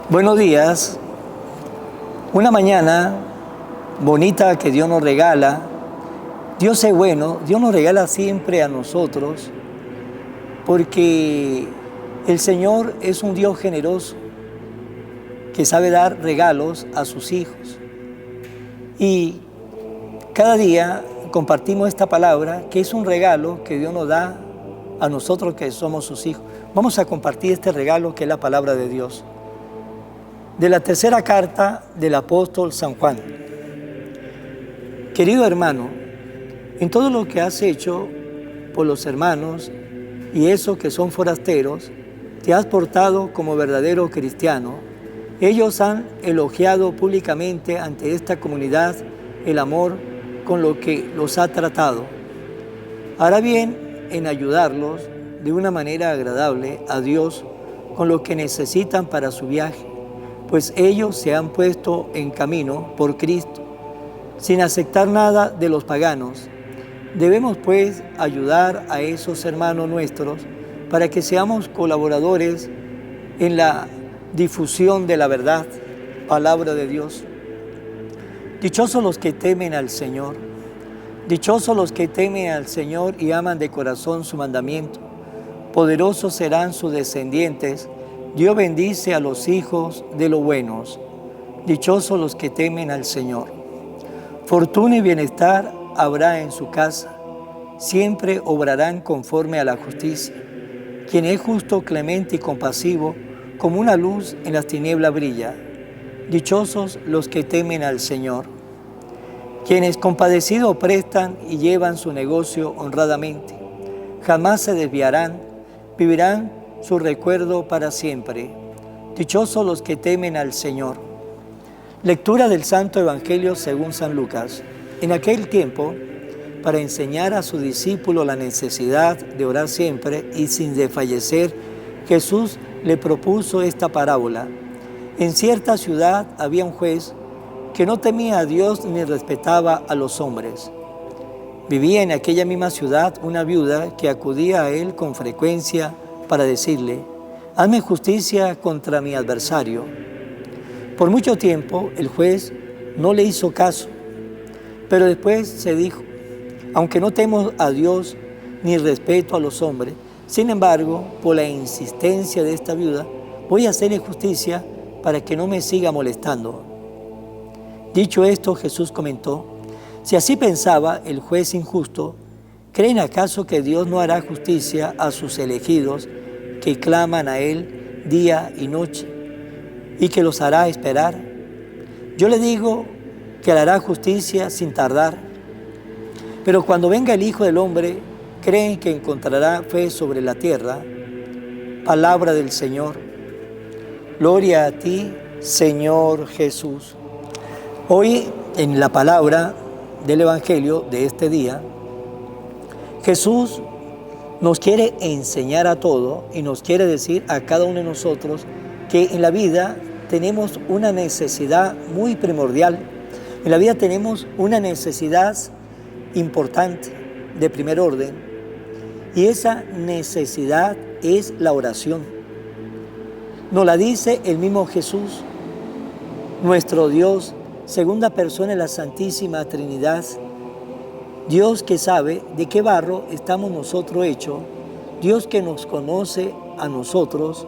Buenos días. Una mañana bonita que Dios nos regala. Dios es bueno, Dios nos regala siempre a nosotros, porque el Señor es un Dios generoso que sabe dar regalos a sus hijos. Y cada día compartimos esta palabra, que es un regalo que Dios nos da a nosotros que somos sus hijos. Vamos a compartir este regalo que es la palabra de Dios. De la tercera carta del apóstol San Juan. Querido hermano, en todo lo que has hecho por los hermanos y esos que son forasteros, te has portado como verdadero cristiano. Ellos han elogiado públicamente ante esta comunidad el amor con lo que los ha tratado. Hará bien en ayudarlos de una manera agradable a Dios con lo que necesitan para su viaje, pues ellos se han puesto en camino por Cristo, sin aceptar nada de los paganos. Debemos pues ayudar a esos hermanos nuestros para que seamos colaboradores en la difusión de la verdad, palabra de Dios. Dichosos los que temen al Señor, dichosos los que temen al Señor y aman de corazón su mandamiento. Poderosos serán sus descendientes. Dios bendice a los hijos de los buenos. Dichosos los que temen al Señor. Fortuna y bienestar habrá en su casa. Siempre obrarán conforme a la justicia. Quien es justo, clemente y compasivo, como una luz en las tinieblas brilla. Dichosos los que temen al Señor. Quienes compadecidos prestan y llevan su negocio honradamente. Jamás se desviarán, vivirán su recuerdo para siempre. Dichosos los que temen al Señor. Lectura del Santo Evangelio según San Lucas. En aquel tiempo, para enseñar a sus discípulos la necesidad de orar siempre y sin desfallecer, Jesús le propuso esta parábola. En cierta ciudad había un juez que no temía a Dios ni respetaba a los hombres. Vivía en aquella misma ciudad una viuda que acudía a él con frecuencia para decirle: hazme justicia contra mi adversario. Por mucho tiempo el juez no le hizo caso, pero después se dijo: aunque no temo a Dios ni respeto a los hombres, sin embargo, por la insistencia de esta viuda, voy a hacerle justicia para que no me siga molestando. Dicho esto, Jesús comentó: si así pensaba el juez injusto, ¿creen acaso que Dios no hará justicia a sus elegidos que claman a Él día y noche y que los hará esperar? Yo le digo que le hará justicia sin tardar. Pero cuando venga el Hijo del Hombre, ¿creen que encontrará fe sobre la tierra? Palabra del Señor. Gloria a ti, Señor Jesús. Hoy, en la palabra del Evangelio de este día, Jesús nos quiere enseñar a todos y nos quiere decir a cada uno de nosotros que en la vida tenemos una necesidad muy primordial. En la vida tenemos una necesidad importante de primer orden, y esa necesidad es la oración. Nos la dice el mismo Jesús, nuestro Dios, segunda persona en la Santísima Trinidad. Dios que sabe de qué barro estamos nosotros hechos, Dios que nos conoce a nosotros,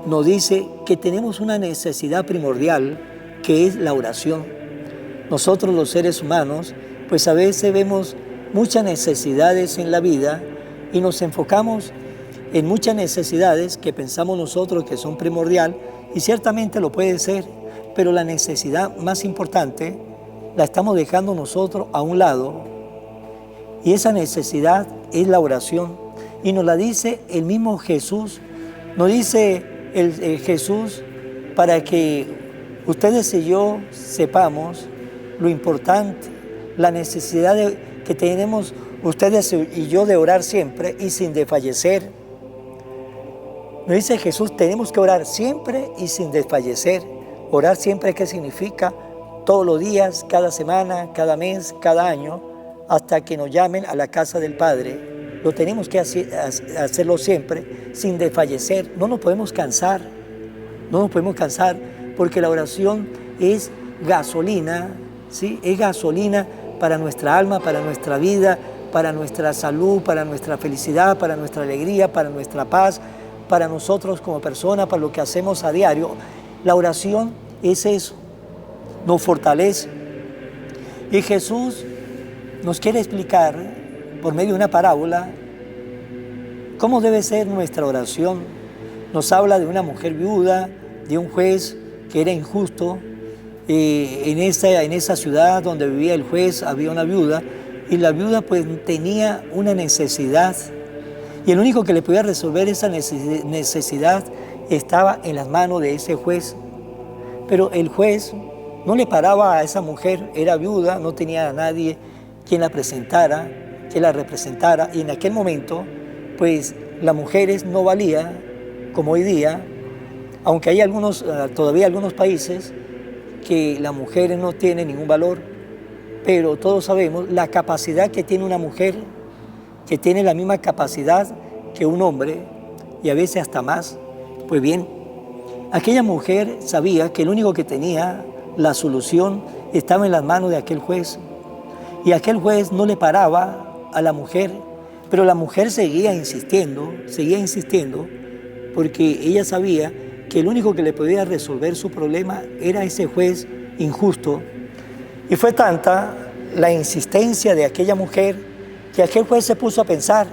nos dice que tenemos una necesidad primordial, que es la oración. Nosotros los seres humanos, pues a veces vemos muchas necesidades en la vida y nos enfocamos en muchas necesidades que pensamos nosotros que son primordial, y ciertamente lo puede ser, pero la necesidad más importante la estamos dejando nosotros a un lado. Y esa necesidad es la oración. Y nos la dice el mismo Jesús. Nos dice el Jesús para que ustedes y yo sepamos lo importante, la necesidad que tenemos ustedes y yo de orar siempre y sin desfallecer. Nos dice Jesús, tenemos que orar siempre y sin desfallecer. Orar siempre, ¿qué significa? Todos los días, cada semana, cada mes, cada año, hasta que nos llamen a la casa del Padre. Lo tenemos que hacerlo siempre, sin desfallecer. No nos podemos cansar. no nos podemos cansar, porque la oración es gasolina, ¿sí? Es gasolina para nuestra alma, para nuestra vida, para nuestra salud, para nuestra felicidad, para nuestra alegría, para nuestra paz, para nosotros como personas, para lo que hacemos a diario. La oración es eso, nos fortalece. Y Jesús nos quiere explicar, por medio de una parábola, cómo debe ser nuestra oración. Nos habla de una mujer viuda, de un juez que era injusto. En esa ciudad donde vivía el juez había una viuda, y la viuda pues tenía una necesidad, y el único que le podía resolver esa necesidad estaba en las manos de ese juez. Pero el juez no le paraba a esa mujer, era viuda, no tenía a nadie quien la presentara, quien la representara, y en aquel momento pues las mujeres no valía como hoy día, aunque hay todavía algunos países que las mujeres no tienen ningún valor, pero todos sabemos la capacidad que tiene una mujer, que tiene la misma capacidad que un hombre, y a veces hasta más. Pues bien, aquella mujer sabía que el único que tenía la solución estaba en las manos de aquel juez, y aquel juez no le paraba a la mujer, pero la mujer seguía insistiendo, porque ella sabía que el único que le podía resolver su problema era ese juez injusto. Y fue tanta la insistencia de aquella mujer que aquel juez se puso a pensar,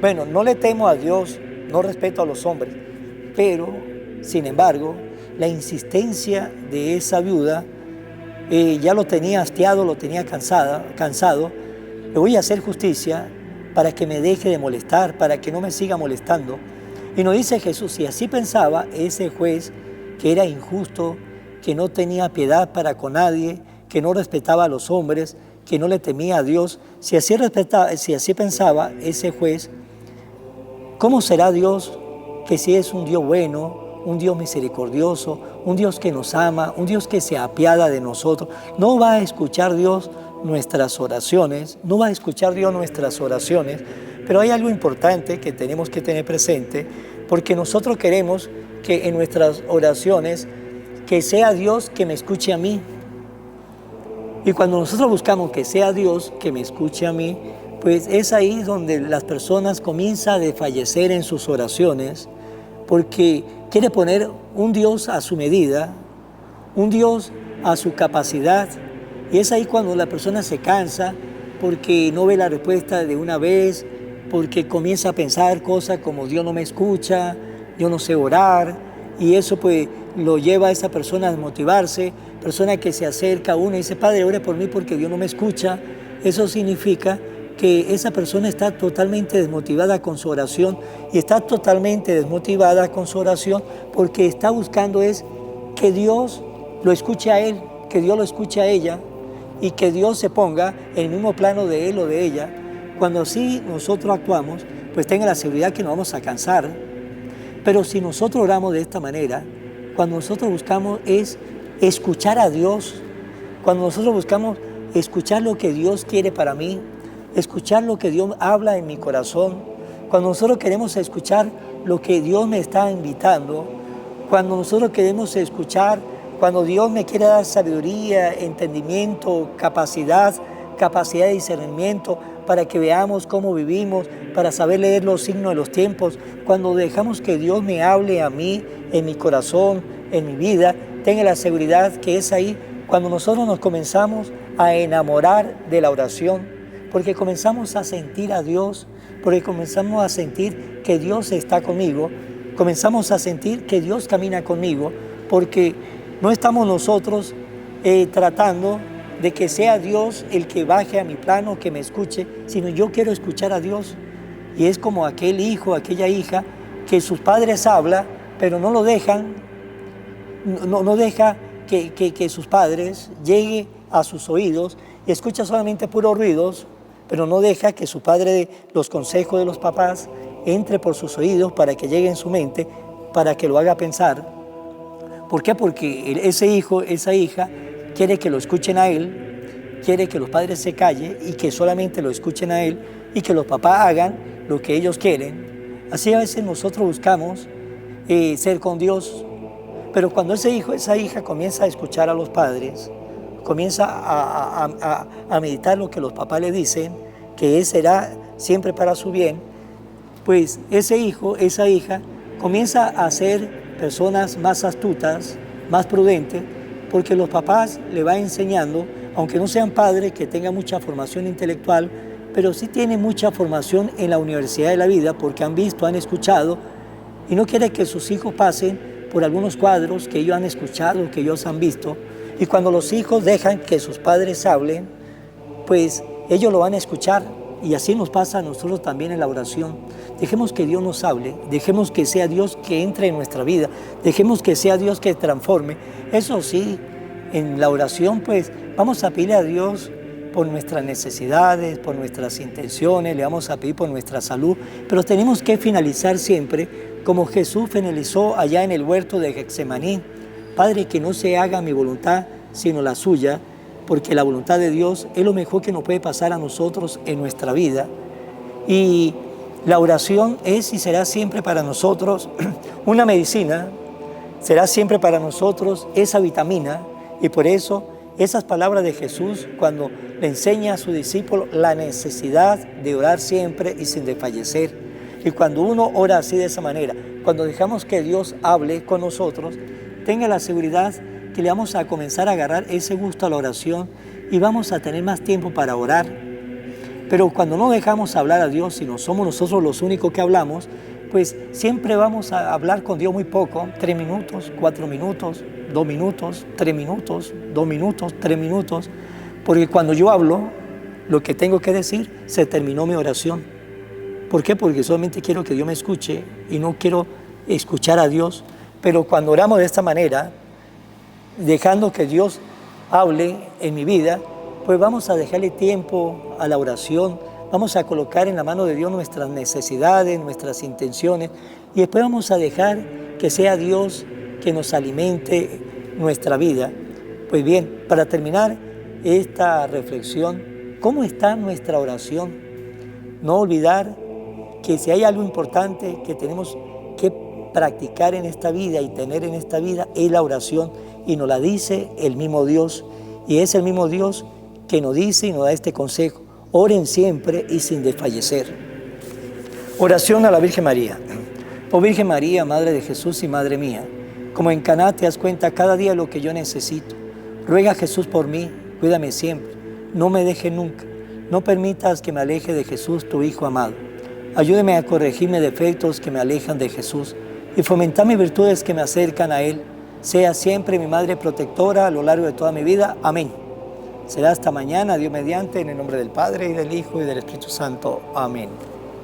bueno, no le temo a Dios, no respeto a los hombres, pero, sin embargo, la insistencia de esa viuda ya lo tenía hastiado, lo tenía cansado. Le voy a hacer justicia para que me deje de molestar, para que no me siga molestando. Y nos dice Jesús, si así pensaba ese juez que era injusto, que no tenía piedad para con nadie, que no respetaba a los hombres, que no le temía a Dios, si así pensaba ese juez, ¿cómo será Dios, que si es un Dios bueno, un Dios misericordioso, un Dios que nos ama, un Dios que se apiada de nosotros? No va a escuchar Dios nuestras oraciones, pero hay algo importante que tenemos que tener presente, porque nosotros queremos que en nuestras oraciones, que sea Dios que me escuche a mí. Y cuando nosotros buscamos que sea Dios que me escuche a mí, pues es ahí donde las personas comienzan a desfallecer en sus oraciones, porque quiere poner un Dios a su medida, un Dios a su capacidad, y es ahí cuando la persona se cansa, porque no ve la respuesta de una vez, porque comienza a pensar cosas como Dios no me escucha, yo no sé orar, y eso pues lo lleva a esa persona a desmotivarse. Persona que se acerca a uno y dice, Padre, ore por mí porque Dios no me escucha. Eso significa que esa persona está totalmente desmotivada con su oración, y está totalmente desmotivada con su oración porque está buscando es que Dios lo escuche a él, que Dios lo escuche a ella, y que Dios se ponga en el mismo plano de él o de ella. Cuando así nosotros actuamos, pues tenga la seguridad que nos vamos a cansar. Pero si nosotros oramos de esta manera, cuando nosotros buscamos es escuchar a Dios, cuando nosotros buscamos escuchar lo que Dios quiere para mí, escuchar lo que Dios habla en mi corazón, cuando nosotros queremos escuchar lo que Dios me está invitando, cuando nosotros queremos escuchar, cuando Dios me quiere dar sabiduría, entendimiento, capacidad de discernimiento, para que veamos cómo vivimos, para saber leer los signos de los tiempos, cuando dejamos que Dios me hable a mí, en mi corazón, en mi vida, tenga la seguridad que es ahí cuando nosotros nos comenzamos a enamorar de la oración, porque comenzamos a sentir a Dios, porque comenzamos a sentir que Dios está conmigo, comenzamos a sentir que Dios camina conmigo, porque no estamos nosotros tratando de que sea Dios el que baje a mi plano, que me escuche, sino yo quiero escuchar a Dios. Y es como aquel hijo, aquella hija, que sus padres hablan, pero no lo dejan, no deja que sus padres llegue a sus oídos, y escucha solamente puros ruidos, pero no deja que su padre, los consejos de los papás, entre por sus oídos para que llegue en su mente, para que lo haga pensar. ¿Por qué? Porque ese hijo, esa hija, quiere que lo escuchen a él, quiere que los padres se callen y que solamente lo escuchen a él, y que los papás hagan lo que ellos quieren. Así a veces nosotros buscamos ser con Dios. Pero cuando ese hijo, esa hija comienza a escuchar a los padres, comienza a meditar lo que los papás le dicen, que será siempre para su bien, pues ese hijo, esa hija, comienza a ser personas más astutas, más prudentes, porque los papás le van enseñando, aunque no sean padres que tengan mucha formación intelectual, pero sí tienen mucha formación en la universidad de la vida, porque han visto, han escuchado, y no quiere que sus hijos pasen por algunos cuadros que ellos han escuchado, que ellos han visto, y cuando los hijos dejan que sus padres hablen, pues ellos lo van a escuchar, y así nos pasa a nosotros también en la oración. Dejemos que Dios nos hable, dejemos que sea Dios que entre en nuestra vida, dejemos que sea Dios que transforme. Eso sí, en la oración pues vamos a pedirle a Dios por nuestras necesidades, por nuestras intenciones, le vamos a pedir por nuestra salud, pero tenemos que finalizar siempre como Jesús finalizó allá en el huerto de Getsemaní. Padre, que no se haga mi voluntad, sino la suya, porque la voluntad de Dios es lo mejor que nos puede pasar a nosotros en nuestra vida. Y la oración es y será siempre para nosotros una medicina, será siempre para nosotros esa vitamina, y por eso esas palabras de Jesús cuando le enseña a su discípulo la necesidad de orar siempre y sin desfallecer. Y cuando uno ora así de esa manera, cuando dejamos que Dios hable con nosotros, tenga la seguridad que le vamos a comenzar a agarrar ese gusto a la oración y vamos a tener más tiempo para orar. Pero cuando no dejamos hablar a Dios, sino somos nosotros los únicos que hablamos, pues siempre vamos a hablar con Dios muy poco, 3 minutos, 4 minutos, 2 minutos, 3 minutos, 2 minutos, 3 minutos, porque cuando yo hablo, lo que tengo que decir, se terminó mi oración. ¿Por qué? Porque solamente quiero que Dios me escuche y no quiero escuchar a Dios. Pero cuando oramos de esta manera, dejando que Dios hable en mi vida, pues vamos a dejarle tiempo a la oración, vamos a colocar en la mano de Dios nuestras necesidades, nuestras intenciones, y después vamos a dejar que sea Dios que nos alimente nuestra vida. Pues bien, para terminar esta reflexión, ¿cómo está nuestra oración? No olvidar que si hay algo importante que tenemos que practicar en esta vida y tener en esta vida es la oración, y nos la dice el mismo Dios, y es el mismo Dios que nos dice y nos da este consejo: oren siempre y sin desfallecer. Oración a la Virgen María. Oh Virgen María, Madre de Jesús y Madre mía, como en Caná te das cuenta cada día lo que yo necesito. Ruega a Jesús por mí, cuídame siempre, no me deje nunca, no permitas que me aleje de Jesús, tu Hijo amado. Ayúdeme a corregir mis defectos que me alejan de Jesús y fomentar mis virtudes que me acercan a Él. Sea siempre mi Madre protectora a lo largo de toda mi vida. Amén. Será hasta mañana, Dios mediante, en el nombre del Padre, y del Hijo, y del Espíritu Santo. Amén.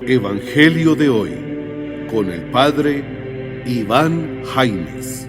Evangelio de hoy, con el Padre Iván Jaimes.